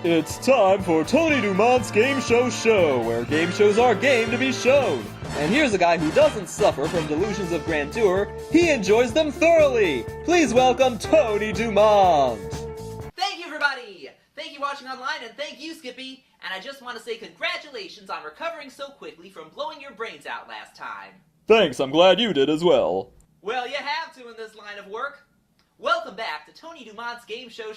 It's time for Tony DuMont's Game Show, where game shows are game to be shown. And here's a guy who doesn't suffer from delusions of grandeur, he enjoys them thoroughly. Please welcome Tony DuMont. Thank you, everybody! Thank you watching online, and thank you, Skippy. And I just want to say congratulations on recovering so quickly from blowing your brains out last time. Thanks, I'm glad you did as well. Well, you have to in this line of work. Welcome back to Tony DuMont's Game Show.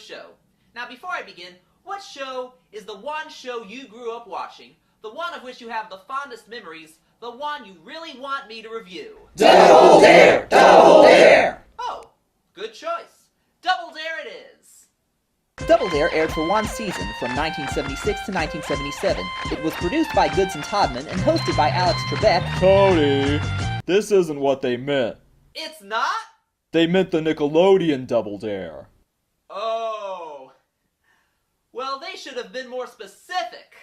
Now, before I begin, what show is the one show you grew up watching, the one of which you have the fondest memories, the one you really want me to review? Double Dare! Double Dare! Oh, good choice. Double Dare it is. Double Dare aired for one season, from 1976 to 1977. It was produced by Goods and Todman and hosted by Alex Trebek. Tony, this isn't what they meant. It's not? They meant the Nickelodeon Double Dare. Oh. Well, they should have been more specific.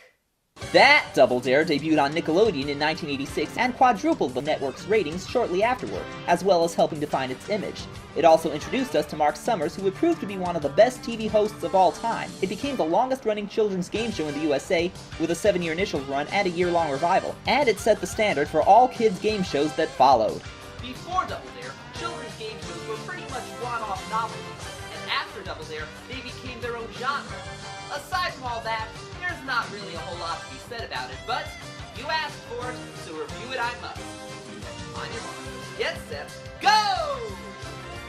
That Double Dare debuted on Nickelodeon in 1986 and quadrupled the network's ratings shortly afterward, as well as helping define its image. It also introduced us to Mark Summers, who would prove to be one of the best TV hosts of all time. It became the longest-running children's game show in the USA, with a 7-year initial run and a year-long revival, and it set the standard for all kids' game shows that followed. Before Double Dare, children's game shows were pretty much one-off novelties, and after Double Dare, they became their own genre. Aside from all that, there's not really a whole lot to be said about it, but you asked for it, so review it I must. On your mark, get set, go!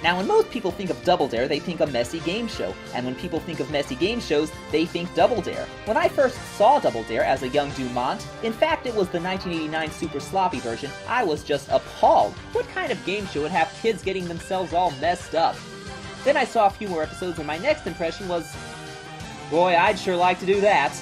Now, when most people think of Double Dare, they think a messy game show, and when people think of messy game shows, they think Double Dare. When I first saw Double Dare as a young DuMont, in fact it was the 1989 super sloppy version, I was just appalled. What kind of game show would have kids getting themselves all messed up? Then I saw a few more episodes and my next impression was, boy, I'd sure like to do that.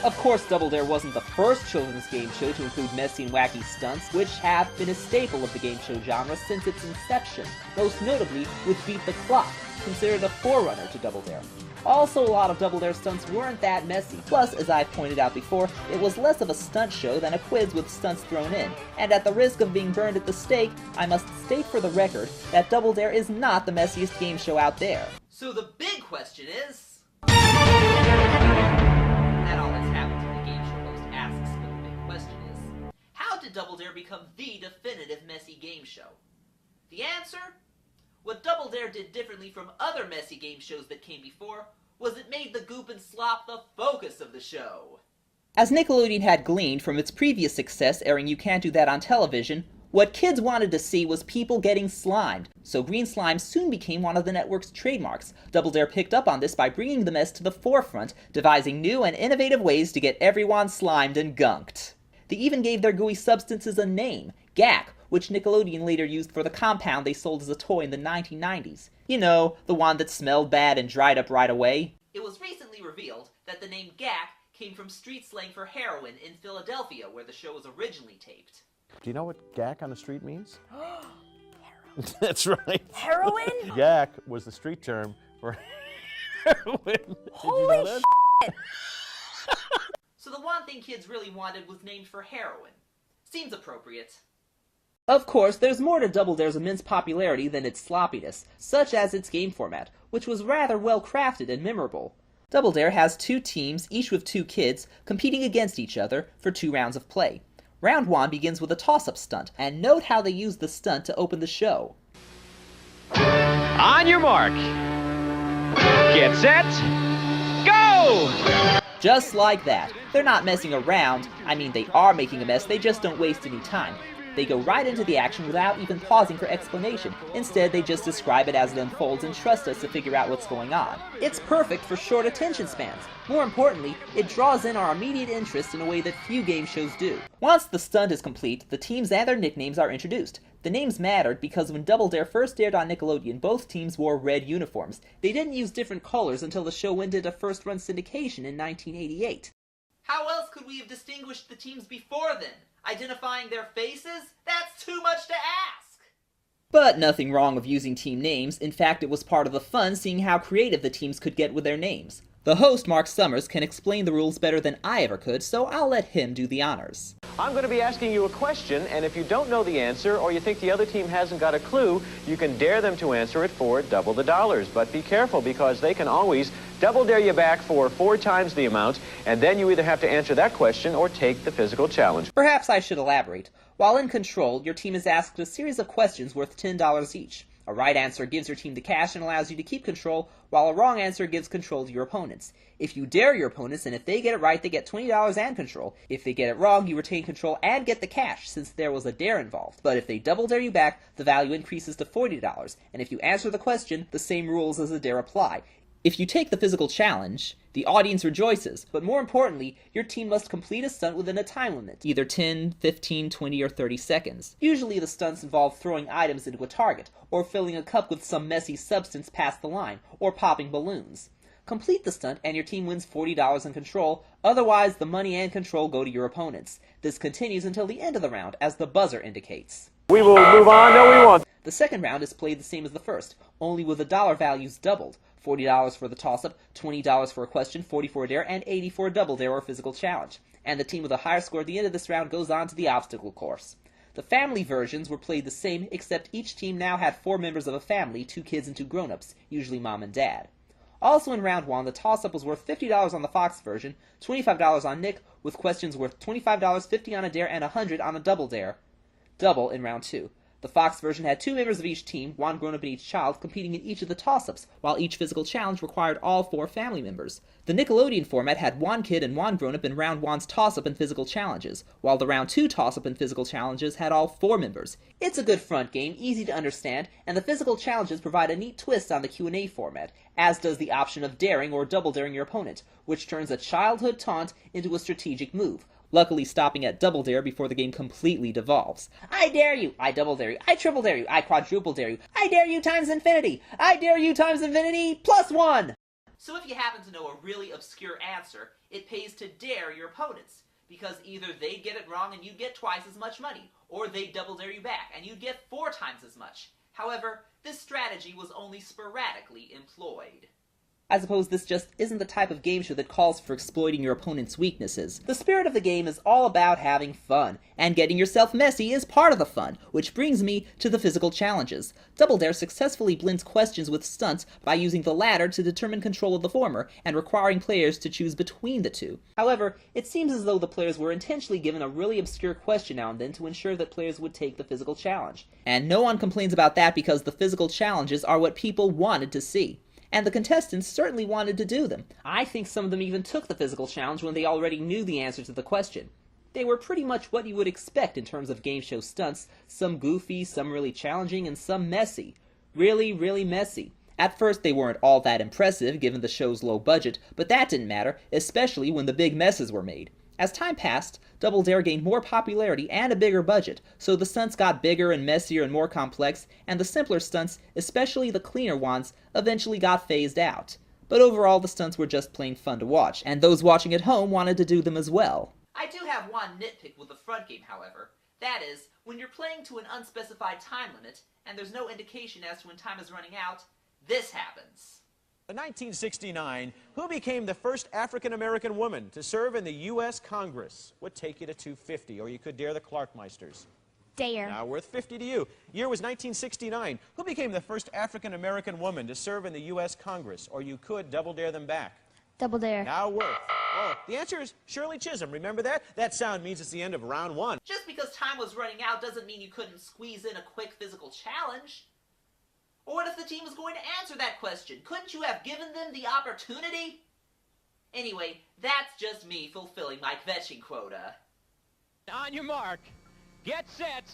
Of course, Double Dare wasn't the first children's game show to include messy and wacky stunts, which have been a staple of the game show genre since its inception, most notably with Beat the Clock, considered a forerunner to Double Dare. Also, a lot of Double Dare stunts weren't that messy. Plus, as I've pointed out before, it was less of a stunt show than a quiz with stunts thrown in. And at the risk of being burned at the stake, I must state for the record that Double Dare is not the messiest game show out there. So the big question is... That always happens when the game show host asks, but the big question is, how did Double Dare become the definitive messy game show? The answer? What Double Dare did differently from other messy game shows that came before was it made the goop and slop the focus of the show. As Nickelodeon had gleaned from its previous success airing You Can't Do That on television, what kids wanted to see was people getting slimed, so green slime soon became one of the network's trademarks. Double Dare picked up on this by bringing the mess to the forefront, devising new and innovative ways to get everyone slimed and gunked. They even gave their gooey substances a name, Gack, which Nickelodeon later used for the compound they sold as a toy in the 1990s. You know, the one that smelled bad and dried up right away. It was recently revealed that the name Gack came from street slang for heroin in Philadelphia, where the show was originally taped. Do you know what gack on the street means? That's right. Heroin? Gack was the street term for heroin. Holy shit! So the one thing kids really wanted was named for heroin. Seems appropriate. Of course, there's more to Double Dare's immense popularity than its sloppiness, such as its game format, which was rather well crafted and memorable. Double Dare has 2 teams, each with 2 kids, competing against each other for 2 rounds of play. Round 1 begins with a toss-up stunt, and note how they use the stunt to open the show. On your mark. Get set. Go! Just like that. They're not messing around. I mean, they are making a mess, they just don't waste any time. They go right into the action without even pausing for explanation. Instead, they just describe it as it unfolds and trust us to figure out what's going on. It's perfect for short attention spans. More importantly, it draws in our immediate interest in a way that few game shows do. Once the stunt is complete, the teams and their nicknames are introduced. The names mattered because when Double Dare first aired on Nickelodeon, both teams wore red uniforms. They didn't use different colors until the show went into first-run syndication in 1988. How else could we have distinguished the teams before then? Identifying their faces? That's too much to ask! But nothing wrong with using team names. In fact, it was part of the fun seeing how creative the teams could get with their names. The host, Mark Summers, can explain the rules better than I ever could, so I'll let him do the honors. I'm going to be asking you a question, and if you don't know the answer or you think the other team hasn't got a clue, you can dare them to answer it for double the dollars. But be careful, because they can always double dare you back for 4 times the amount, and then you either have to answer that question or take the physical challenge. Perhaps I should elaborate. While in control, your team is asked a series of questions worth $10 each. A right answer gives your team the cash and allows you to keep control, while a wrong answer gives control to your opponents. If you dare your opponents, and if they get it right, they get $20 and control. If they get it wrong, you retain control and get the cash, since there was a dare involved. But if they double dare you back, the value increases to $40, and if you answer the question, the same rules as a dare apply. If you take the physical challenge, the audience rejoices, but more importantly, your team must complete a stunt within a time limit, either 10, 15, 20, or 30 seconds. Usually the stunts involve throwing items into a target, or filling a cup with some messy substance past the line, or popping balloons. Complete the stunt and your team wins $40 in control, otherwise the money and control go to your opponents. This continues until the end of the round, as the buzzer indicates. We will move on. No, we won't. The second round is played the same as the first, only with the dollar values doubled. $40 for the toss-up, $20 for a question, $40 for a dare, and $80 for a double dare or physical challenge. And the team with a higher score at the end of this round goes on to the obstacle course. The family versions were played the same, except each team now had 4 members of a family, 2 kids and 2 grown-ups, usually mom and dad. Also in round 1, the toss-up was worth $50 on the Fox version, $25 on Nick, with questions worth $25, $50 on a dare, and $100 on a double dare. Double in round 2. The Fox version had 2 members of each team, 1 grown-up and each child, competing in each of the toss-ups, while each physical challenge required all 4 family members. The Nickelodeon format had 1 kid and 1 grown-up in round 1's toss-up and physical challenges, while the round 2 toss-up and physical challenges had all 4 members. It's a good front game, easy to understand, and the physical challenges provide a neat twist on the Q&A format, as does the option of daring or double daring your opponent, which turns a childhood taunt into a strategic move, luckily stopping at double dare before the game completely devolves. I dare you! I double dare you! I triple dare you! I quadruple dare you! I dare you times infinity! I dare you times infinity plus 1! So if you happen to know a really obscure answer, it pays to dare your opponents, because either they get it wrong and you get twice as much money, or they double dare you back and you get 4 times as much. However, this strategy was only sporadically employed. I suppose this just isn't the type of game show that calls for exploiting your opponent's weaknesses. The spirit of the game is all about having fun, and getting yourself messy is part of the fun, which brings me to the physical challenges. Double Dare successfully blends questions with stunts by using the latter to determine control of the former, and requiring players to choose between the two. However, it seems as though the players were intentionally given a really obscure question now and then to ensure that players would take the physical challenge. And no one complains about that, because the physical challenges are what people wanted to see. And the contestants certainly wanted to do them. I think some of them even took the physical challenge when they already knew the answer to the question. They were pretty much what you would expect in terms of game show stunts, some goofy, some really challenging, and some messy. Really, really messy. At first they weren't all that impressive given the show's low budget, but that didn't matter, especially when the big messes were made. As time passed, Double Dare gained more popularity and a bigger budget, so the stunts got bigger and messier and more complex, and the simpler stunts, especially the cleaner ones, eventually got phased out. But overall, the stunts were just plain fun to watch, and those watching at home wanted to do them as well. I do have one nitpick with the front game, however. That is, when you're playing to an unspecified time limit, and there's no indication as to when time is running out, this happens. In 1969, who became the first African-American woman to serve in the U.S. Congress? Would take you to $250, or you could dare the Clarkmeisters. Dare. Now worth $50 to you. Year was 1969. Who became the first African-American woman to serve in the U.S. Congress? Or you could double dare them back. Double dare. Now worth. Oh, the answer is Shirley Chisholm. Remember that? That sound means it's the end of round 1. Just because time was running out doesn't mean you couldn't squeeze in a quick physical challenge. Or what if the team was going to answer that question? Couldn't you have given them the opportunity? Anyway, that's just me fulfilling my kvetching quota. On your mark, get set,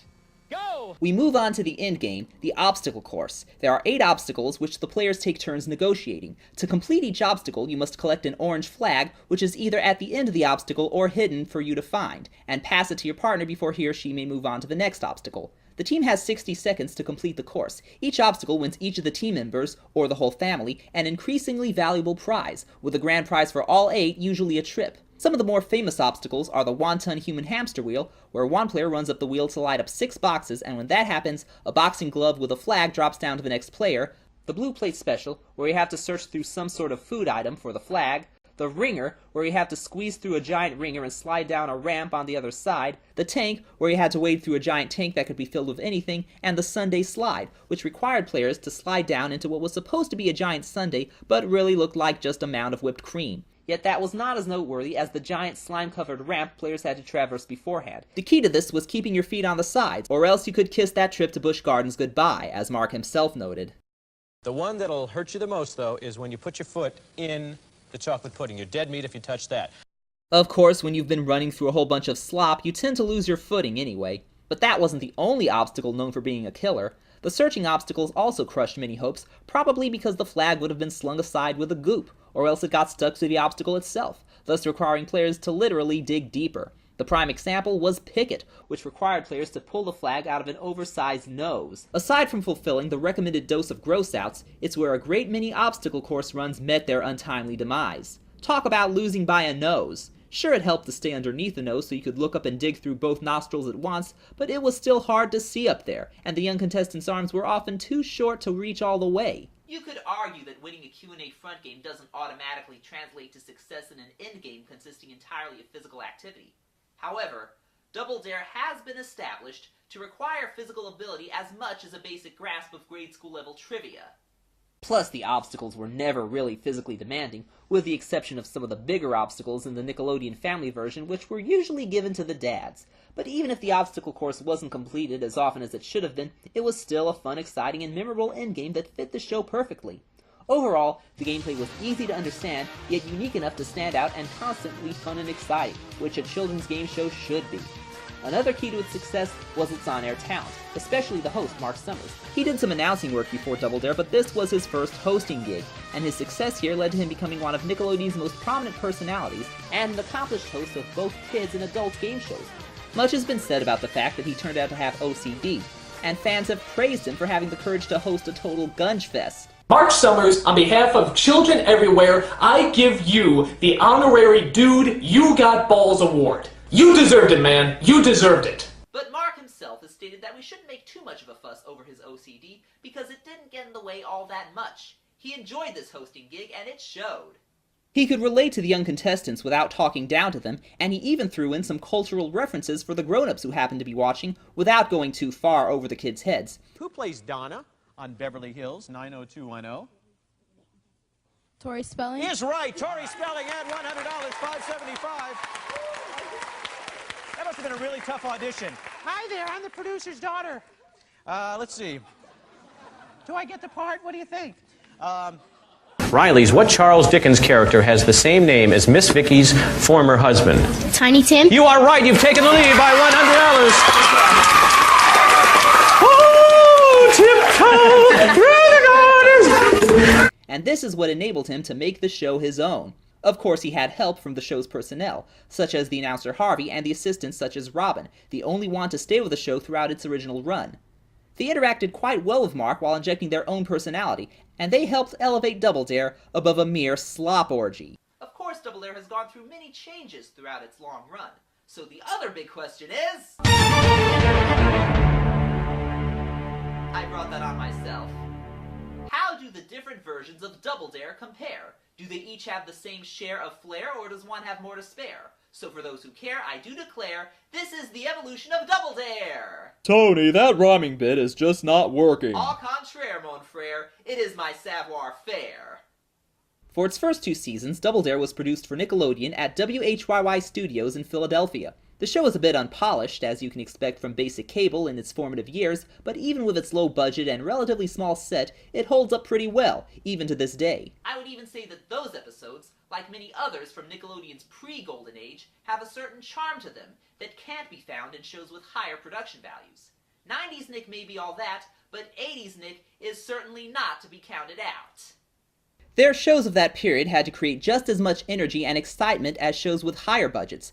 go! We move on to the end game, the obstacle course. There are 8 obstacles which the players take turns negotiating. To complete each obstacle, you must collect an orange flag, which is either at the end of the obstacle or hidden for you to find, and pass it to your partner before he or she may move on to the next obstacle. The team has 60 seconds to complete the course. Each obstacle wins each of the team members, or the whole family, an increasingly valuable prize, with a grand prize for all 8, usually a trip. Some of the more famous obstacles are the wonton human hamster wheel, where one player runs up the wheel to light up 6 boxes, and when that happens, a boxing glove with a flag drops down to the next player. The Blue Plate Special, where you have to search through some sort of food item for the flag, the Ringer, where you have to squeeze through a giant ringer and slide down a ramp on the other side, the Tank, where you had to wade through a giant tank that could be filled with anything, and the Sundae Slide, which required players to slide down into what was supposed to be a giant sundae, but really looked like just a mound of whipped cream. Yet that was not as noteworthy as the giant slime-covered ramp players had to traverse beforehand. The key to this was keeping your feet on the sides, or else you could kiss that trip to Busch Gardens goodbye, as Mark himself noted. The one that'll hurt you the most, though, is when you put your foot in the chocolate pudding. You're dead meat if you touch that. Of course, when you've been running through a whole bunch of slop, you tend to lose your footing anyway. But that wasn't the only obstacle known for being a killer. The searching obstacles also crushed many hopes, probably because the flag would have been slung aside with a goop, or else it got stuck to the obstacle itself, thus requiring players to literally dig deeper. The prime example was Picket, which required players to pull the flag out of an oversized nose. Aside from fulfilling the recommended dose of gross-outs, it's where a great many obstacle course runs met their untimely demise. Talk about losing by a nose. Sure, it helped to stay underneath the nose so you could look up and dig through both nostrils at once, but it was still hard to see up there, and the young contestants' arms were often too short to reach all the way. You could argue that winning a Q&A front game doesn't automatically translate to success in an end game consisting entirely of physical activity. However, Double Dare has been established to require physical ability as much as a basic grasp of grade school level trivia. Plus, the obstacles were never really physically demanding, with the exception of some of the bigger obstacles in the Nickelodeon family version, which were usually given to the dads. But even if the obstacle course wasn't completed as often as it should have been, it was still a fun, exciting, and memorable endgame that fit the show perfectly. Overall, the gameplay was easy to understand, yet unique enough to stand out and constantly fun and exciting, which a children's game show should be. Another key to its success was its on-air talent, especially the host, Mark Summers. He did some announcing work before Double Dare, but this was his first hosting gig, and his success here led to him becoming one of Nickelodeon's most prominent personalities, and an accomplished host of both kids and adult game shows. Much has been said about the fact that he turned out to have OCD, and fans have praised him for having the courage to host a total gunge fest. Mark Summers, on behalf of children everywhere, I give you the honorary Dude You Got Balls Award. You deserved it, man. You deserved it. But Mark himself has stated that we shouldn't make too much of a fuss over his OCD because it didn't get in the way all that much. He enjoyed this hosting gig and it showed. He could relate to the young contestants without talking down to them, and he even threw in some cultural references for the grown-ups who happened to be watching without going too far over the kids' heads. Who plays Donna on Beverly Hills 90210? Tori Spelling? Is right. Tori Spelling and $100, $575. That must have been a really tough audition. Hi there, I'm the producer's daughter. Let's see. Do I get the part? What do you think? Riley's, what Charles Dickens character has the same name as Miss Vicky's former husband? Tiny Tim? You are right. You've taken the lead by $100. Oh, tiptoe through the gardens. And this is what enabled him to make the show his own. Of course, he had help from the show's personnel, such as the announcer Harvey and the assistants such as Robin, the only one to stay with the show throughout its original run. They interacted quite well with Mark while injecting their own personality, and they helped elevate Double Dare above a mere slop orgy. Of course, Double Dare has gone through many changes throughout its long run. So the other big question is... I brought that on myself. How do the different versions of Double Dare compare? Do they each have the same share of flair, or does one have more to spare? So for those who care, I do declare, this is the evolution of Double Dare! Tony, that rhyming bit is just not working. Au contraire, mon frere, it is my savoir-faire. For its first 2 seasons, Double Dare was produced for Nickelodeon at WHYY Studios in Philadelphia. The show is a bit unpolished, as you can expect from basic cable in its formative years, but even with its low budget and relatively small set, it holds up pretty well, even to this day. I would even say that those episodes, like many others from Nickelodeon's pre-Golden Age, have a certain charm to them that can't be found in shows with higher production values. 90s Nick may be all that, but 80s Nick is certainly not to be counted out. Their shows of that period had to create just as much energy and excitement as shows with higher budgets.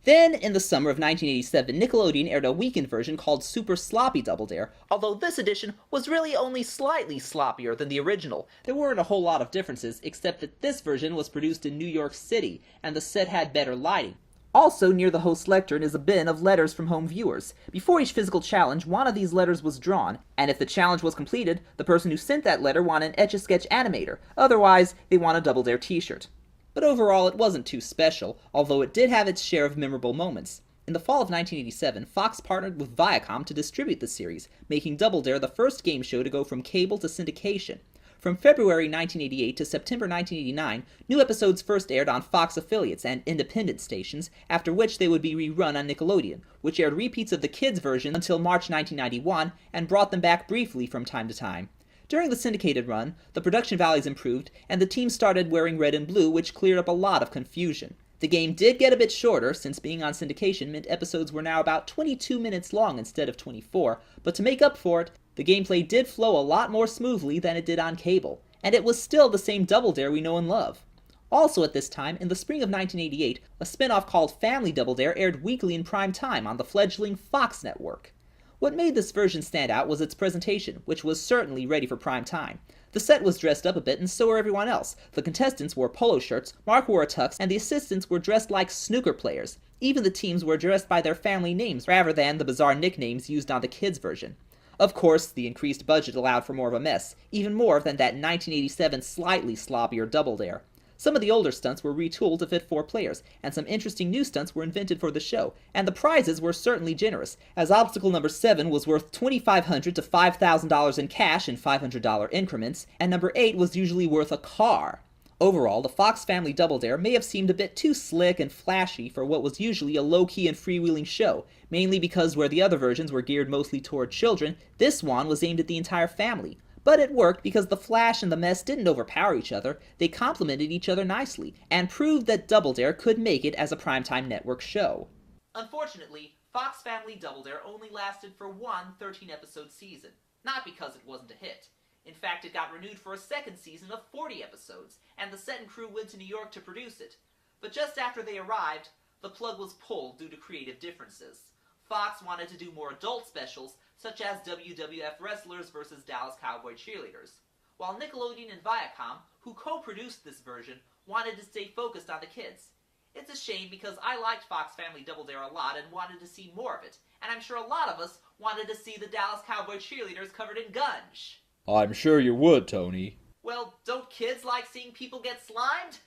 Then, in the summer of 1987, Nickelodeon aired a weekend version called Super Sloppy Double Dare, although this edition was really only slightly sloppier than the original. There weren't a whole lot of differences, except that this version was produced in New York City, and the set had better lighting. Also, near the host's lectern is a bin of letters from home viewers. Before each physical challenge, one of these letters was drawn, and if the challenge was completed, the person who sent that letter won an Etch-a-Sketch animator. Otherwise, they won a Double Dare t-shirt. But overall, it wasn't too special, although it did have its share of memorable moments. In the fall of 1987, Fox partnered with Viacom to distribute the series, making Double Dare the first game show to go from cable to syndication. From February 1988 to September 1989, new episodes first aired on Fox affiliates and independent stations, after which they would be rerun on Nickelodeon, which aired repeats of the kids' version until March 1991 and brought them back briefly from time to time. During the syndicated run, the production values improved, and the team started wearing red and blue, which cleared up a lot of confusion. The game did get a bit shorter, since being on syndication meant episodes were now about 22 minutes long instead of 24, but to make up for it, the gameplay did flow a lot more smoothly than it did on cable, and it was still the same Double Dare we know and love. Also at this time, in the spring of 1988, a spin-off called Family Double Dare aired weekly in prime time on the fledgling Fox network. What made this version stand out was its presentation, which was certainly ready for prime time. The set was dressed up a bit, and so were everyone else. The contestants wore polo shirts, Mark wore a tux, and the assistants were dressed like snooker players. Even the teams were addressed by their family names rather than the bizarre nicknames used on the kids' version. Of course, the increased budget allowed for more of a mess, even more than that 1987 slightly sloppier Double Dare. Some of the older stunts were retooled to fit 4 players, and some interesting new stunts were invented for the show, and the prizes were certainly generous, as obstacle number 7 was worth $2,500 to $5,000 in cash in $500 increments, and number 8 was usually worth a car. Overall, the Fox Family Double Dare may have seemed a bit too slick and flashy for what was usually a low-key and freewheeling show, mainly because where the other versions were geared mostly toward children, this one was aimed at the entire family. But it worked because the Flash and the Mess didn't overpower each other, they complemented each other nicely, and proved that Double Dare could make it as a primetime network show. Unfortunately, Fox Family Double Dare only lasted for one 13-episode season, not because it wasn't a hit. In fact, it got renewed for a second season of 40 episodes, and the set and crew went to New York to produce it. But just after they arrived, the plug was pulled due to creative differences. Fox wanted to do more adult specials, such as WWF Wrestlers vs. Dallas Cowboy Cheerleaders, while Nickelodeon and Viacom, who co-produced this version, wanted to stay focused on the kids. It's a shame because I liked Fox Family Double Dare a lot and wanted to see more of it, and I'm sure a lot of us wanted to see the Dallas Cowboy Cheerleaders covered in gunge. I'm sure you would, Tony. Well, don't kids like seeing people get slimed?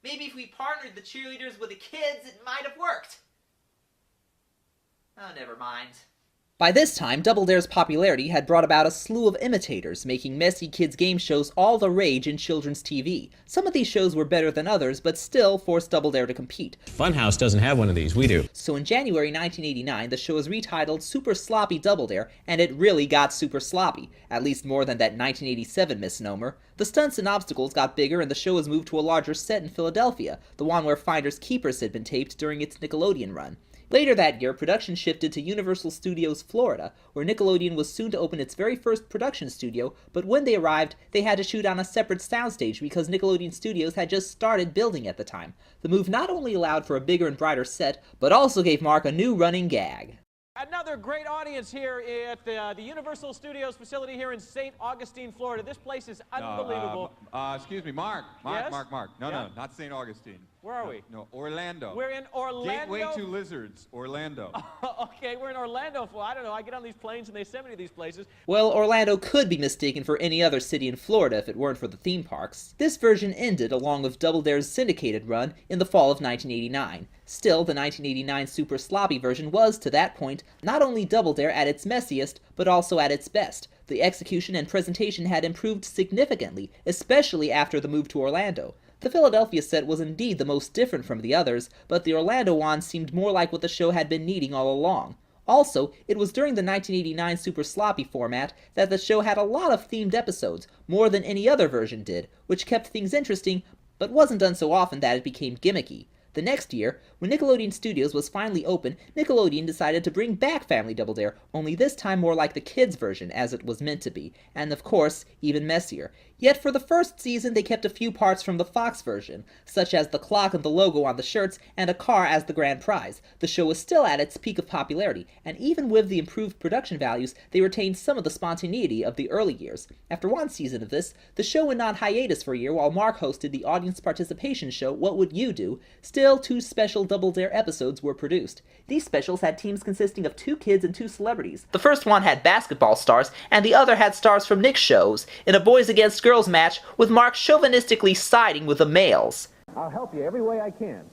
Maybe if we partnered the cheerleaders with the kids, it might have worked. Oh, never mind. By this time, Double Dare's popularity had brought about a slew of imitators, making messy kids' game shows all the rage in children's TV. Some of these shows were better than others, but still forced Double Dare to compete. Funhouse doesn't have one of these, we do. So in January 1989, the show was retitled Super Sloppy Double Dare, and it really got super sloppy, at least more than that 1987 misnomer. The stunts and obstacles got bigger, and the show was moved to a larger set in Philadelphia, the one where Finders Keepers had been taped during its Nickelodeon run. Later that year, production shifted to Universal Studios Florida, where Nickelodeon was soon to open its very first production studio, but when they arrived, they had to shoot on a separate soundstage because Nickelodeon Studios had just started building at the time. The move not only allowed for a bigger and brighter set, but also gave Mark a new running gag. Another great audience here at the Universal Studios facility here in St. Augustine, Florida. This place is unbelievable. Excuse me, Mark. Yes? Mark. No, Yeah? no, not St. Augustine. Where are we? No, Orlando. We're in Orlando. Gateway to Lizards, Orlando. Okay, we're in Orlando. I don't know. I get on these planes and they send me to these places. Well, Orlando could be mistaken for any other city in Florida if it weren't for the theme parks. This version ended along with Double Dare's syndicated run in the fall of 1989. Still, the 1989 Super Sloppy version was, to that point, not only Double Dare at its messiest, but also at its best. The execution and presentation had improved significantly, especially after the move to Orlando. The Philadelphia set was indeed the most different from the others, but the Orlando one seemed more like what the show had been needing all along. Also, it was during the 1989 Super Sloppy format that the show had a lot of themed episodes, more than any other version did, which kept things interesting, but wasn't done so often that it became gimmicky. The next year, when Nickelodeon Studios was finally open, Nickelodeon decided to bring back Family Double Dare, only this time more like the kids' version, as it was meant to be, and of course, even messier. Yet for the first season they kept a few parts from the Fox version, such as the clock and the logo on the shirts and a car as the grand prize. The show was still at its peak of popularity, and even with the improved production values, they retained some of the spontaneity of the early years. After one season of this, the show went on hiatus for a year while Mark hosted the audience participation show What Would You Do? Still, 2 special Double Dare episodes were produced. These specials had teams consisting of 2 kids and 2 celebrities. The first one had basketball stars, and the other had stars from Nick's shows, in a boys against girls match with Mark chauvinistically siding with the males. I'll help you every way I can.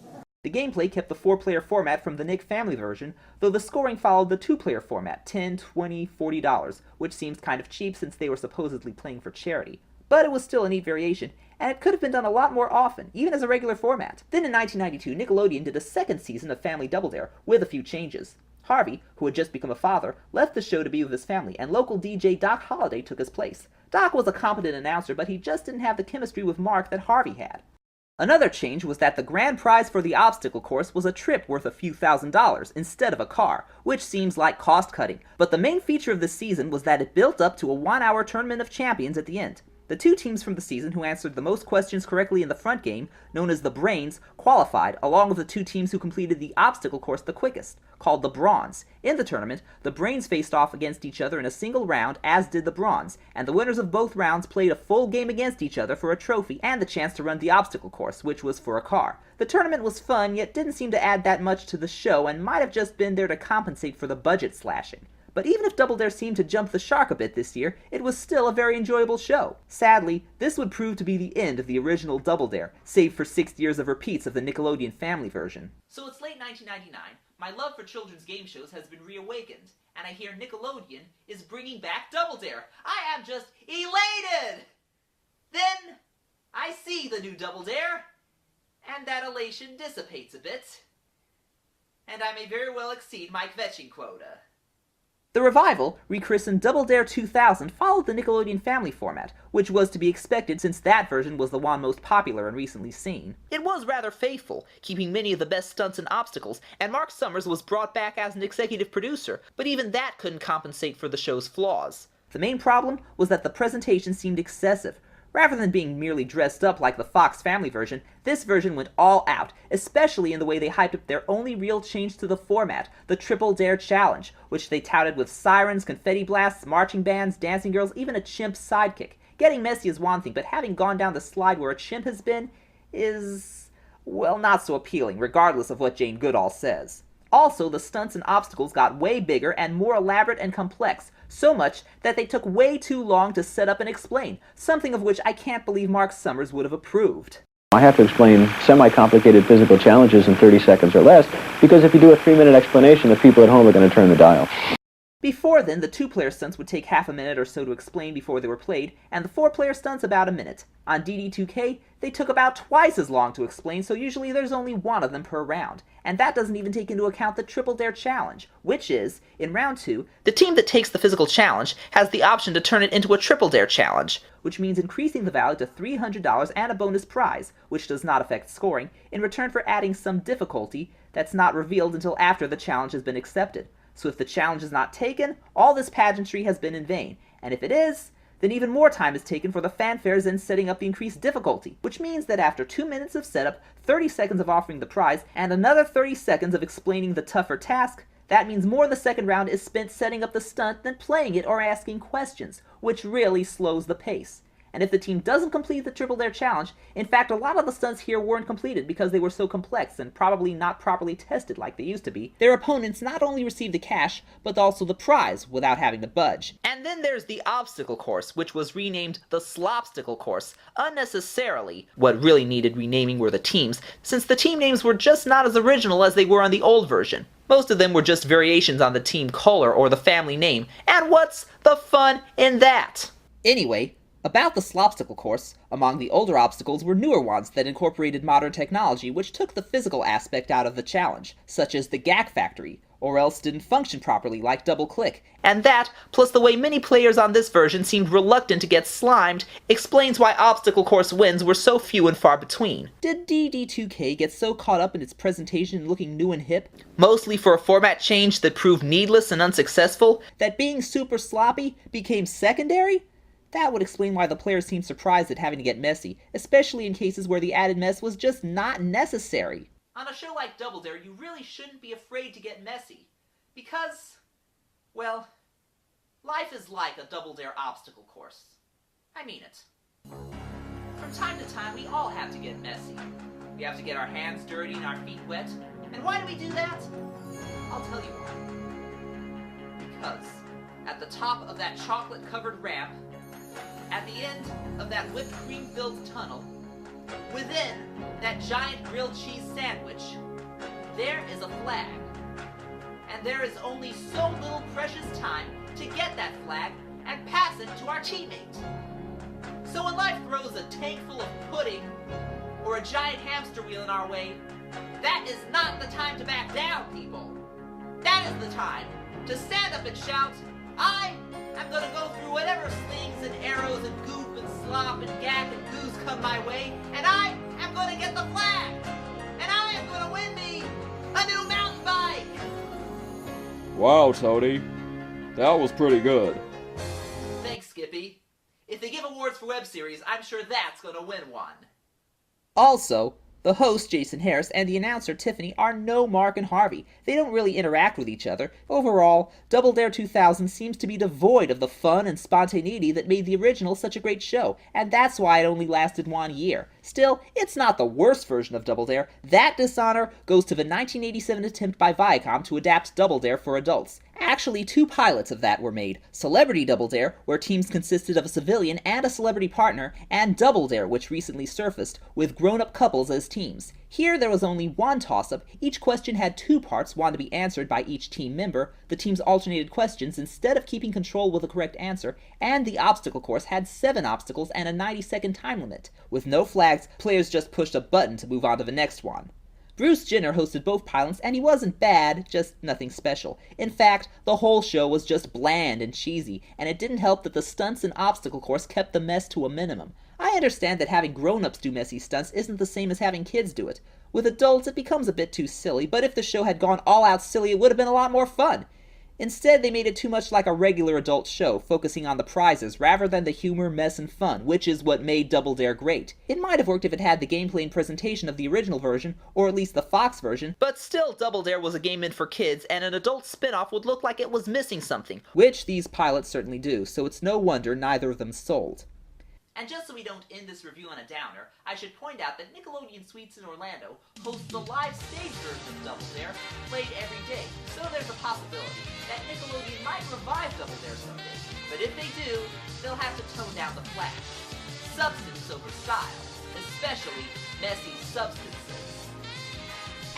The gameplay kept the 4-player format from the Nick family version, though the scoring followed the 2-player format, $10, $20, $40, which seems kind of cheap since they were supposedly playing for charity. But it was still a neat variation, and it could have been done a lot more often, even as a regular format. Then in 1992, Nickelodeon did a second season of Family Double Dare, with a few changes. Harvey, who had just become a father, left the show to be with his family, and local DJ Doc Holliday took his place. Doc was a competent announcer, but he just didn't have the chemistry with Mark that Harvey had. Another change was that the grand prize for the obstacle course was a trip worth a few $1,000s instead of a car, which seems like cost-cutting. But the main feature of this season was that it built up to a 1-hour tournament of champions at the end. The 2 teams from the season who answered the most questions correctly in the front game, known as the Brains, qualified, along with the 2 teams who completed the obstacle course the quickest, called the Bronze. In the tournament, the Brains faced off against each other in a single round, as did the Bronze, and the winners of both rounds played a full game against each other for a trophy and the chance to run the obstacle course, which was for a car. The tournament was fun, yet didn't seem to add that much to the show and might have just been there to compensate for the budget slashing. But even if Double Dare seemed to jump the shark a bit this year, it was still a very enjoyable show. Sadly, this would prove to be the end of the original Double Dare, save for 6 years of repeats of the Nickelodeon family version. So it's late 1999, my love for children's game shows has been reawakened, and I hear Nickelodeon is bringing back Double Dare. I am just elated! Then, I see the new Double Dare, and that elation dissipates a bit, and I may very well exceed my kvetching quota. The revival, rechristened Double Dare 2000, followed the Nickelodeon family format, which was to be expected since that version was the one most popular and recently seen. It was rather faithful, keeping many of the best stunts and obstacles, and Mark Summers was brought back as an executive producer, but even that couldn't compensate for the show's flaws. The main problem was that the presentation seemed excessive. Rather than being merely dressed up like the Fox family version, this version went all out, especially in the way they hyped up their only real change to the format, the Triple Dare Challenge, which they touted with sirens, confetti blasts, marching bands, dancing girls, even a chimp sidekick. Getting messy is one thing, but having gone down the slide where a chimp has been is, well, not so appealing, regardless of what Jane Goodall says. Also, the stunts and obstacles got way bigger and more elaborate and complex, so much that they took way too long to set up and explain, something of which I can't believe Mark Summers would have approved. I have to explain semi-complicated physical challenges in 30 seconds or less, because if you do a 3-minute explanation, the people at home are going to turn the dial. Before then, the 2-player stunts would take half a minute or so to explain before they were played, and the 4-player stunts about a minute. On DD2K, they took about twice as long to explain, so usually there's only one of them per round. And that doesn't even take into account the Triple Dare Challenge, which is, in round 2, the team that takes the physical challenge has the option to turn it into a Triple Dare Challenge, which means increasing the value to $300 and a bonus prize, which does not affect scoring, in return for adding some difficulty that's not revealed until after the challenge has been accepted. So if the challenge is not taken, all this pageantry has been in vain, and if it is, then even more time is taken for the fanfares and setting up the increased difficulty, which means that after 2 minutes of setup, 30 seconds of offering the prize, and another 30 seconds of explaining the tougher task, that means more of the second round is spent setting up the stunt than playing it or asking questions, which really slows the pace. And if the team doesn't complete the Triple Dare Challenge, in fact a lot of the stunts here weren't completed because they were so complex and probably not properly tested like they used to be, their opponents not only received the cash, but also the prize without having to budge. And then there's the obstacle course, which was renamed the Slopsticle course, unnecessarily. What really needed renaming were the teams, since the team names were just not as original as they were on the old version. Most of them were just variations on the team color or the family name, and what's the fun in that? Anyway, about the Slopsticle course, among the older obstacles were newer ones that incorporated modern technology which took the physical aspect out of the challenge, such as the Gack Factory, or else didn't function properly like Double Click. And that, plus the way many players on this version seemed reluctant to get slimed, explains why obstacle course wins were so few and far between. Did DD2K get so caught up in its presentation and looking new and hip, mostly for a format change that proved needless and unsuccessful, that being super sloppy became secondary? That would explain why the players seemed surprised at having to get messy, especially in cases where the added mess was just not necessary. On a show like Double Dare, you really shouldn't be afraid to get messy. Because, well, life is like a Double Dare obstacle course. I mean it. From time to time, we all have to get messy. We have to get our hands dirty and our feet wet. And why do we do that? I'll tell you why. Because at the top of that chocolate-covered ramp, at the end of that whipped cream-filled tunnel, within that giant grilled cheese sandwich, there is a flag. And there is only so little precious time to get that flag and pass it to our teammate. So when life throws a tank full of pudding or a giant hamster wheel in our way, that is not the time to back down, people. That is the time to stand up and shout, I am gonna go through whatever slings and arrows and goop and slop and gack and goose come my way, and I am gonna get the flag! And I am gonna win me a new mountain bike! Wow, Tony. That was pretty good. Thanks, Skippy. If they give awards for web series, I'm sure that's gonna win one. Also, the host, Jason Harris, and the announcer, Tiffany, are no Mark and Harvey. They don't really interact with each other. Overall, Double Dare 2000 seems to be devoid of the fun and spontaneity that made the original such a great show, and that's why it only lasted 1 year. Still, it's not the worst version of Double Dare. That dishonor goes to the 1987 attempt by Viacom to adapt Double Dare for adults. Actually, 2 pilots of that were made. Celebrity Double Dare, where teams consisted of a civilian and a celebrity partner, and Double Dare, which recently surfaced, with grown-up couples as teams. Here, there was only 1 toss-up. Each question had 2 parts, one to be answered by each team member. The teams alternated questions instead of keeping control with the correct answer, and the obstacle course had 7 obstacles and a 90-second time limit. With no flags, players just pushed a button to move on to the next one. Bruce Jenner hosted both pilots, and he wasn't bad, just nothing special. In fact, the whole show was just bland and cheesy, and it didn't help that the stunts and obstacle course kept the mess to a minimum. I understand that having grown-ups do messy stunts isn't the same as having kids do it. With adults, it becomes a bit too silly, but if the show had gone all-out silly, it would have been a lot more fun. Instead, they made it too much like a regular adult show, focusing on the prizes rather than the humor, mess, and fun, which is what made Double Dare great. It might have worked if it had the gameplay and presentation of the original version, or at least the Fox version, but still Double Dare was a game meant for kids, and an adult spin-off would look like it was missing something, which these pilots certainly do, so it's no wonder neither of them sold. And just so we don't end this review on a downer, I should point out that Nickelodeon Suites in Orlando hosts a live stage version of Double Dare, played every day. So there's a possibility that Nickelodeon might revive Double Dare someday. But if they do, they'll have to tone down the flash. Substance over style, especially messy substances.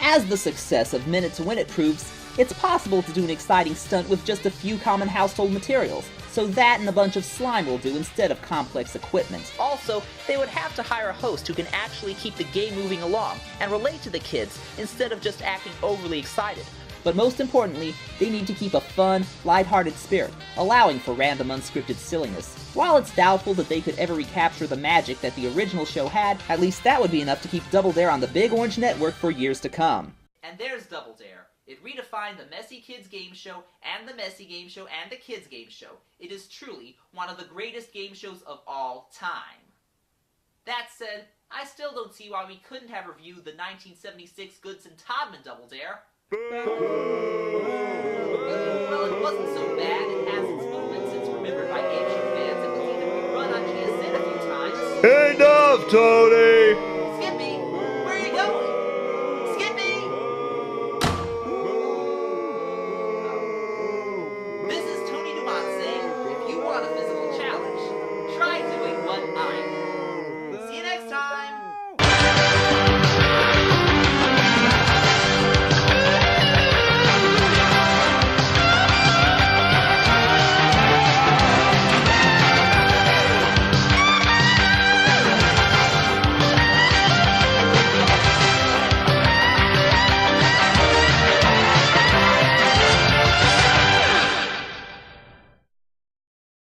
As the success of Minute to Win It proves, it's possible to do an exciting stunt with just a few common household materials. So that and a bunch of slime will do instead of complex equipment. Also, they would have to hire a host who can actually keep the game moving along and relate to the kids instead of just acting overly excited. But most importantly, they need to keep a fun, lighthearted spirit, allowing for random unscripted silliness. While it's doubtful that they could ever recapture the magic that the original show had, at least that would be enough to keep Double Dare on the Big Orange Network for years to come. And there's Double Dare. It redefined the Messy Kids Game Show and the Messy Game Show and the Kids Game Show. It is truly one of the greatest game shows of all time. That said, I still don't see why we couldn't have reviewed the 1976 Goodson Todman Double Dare. Well, it wasn't so bad. It has its moments. It's remembered by game show fans. It was even rerun on GSN a few times. Enough, Tony!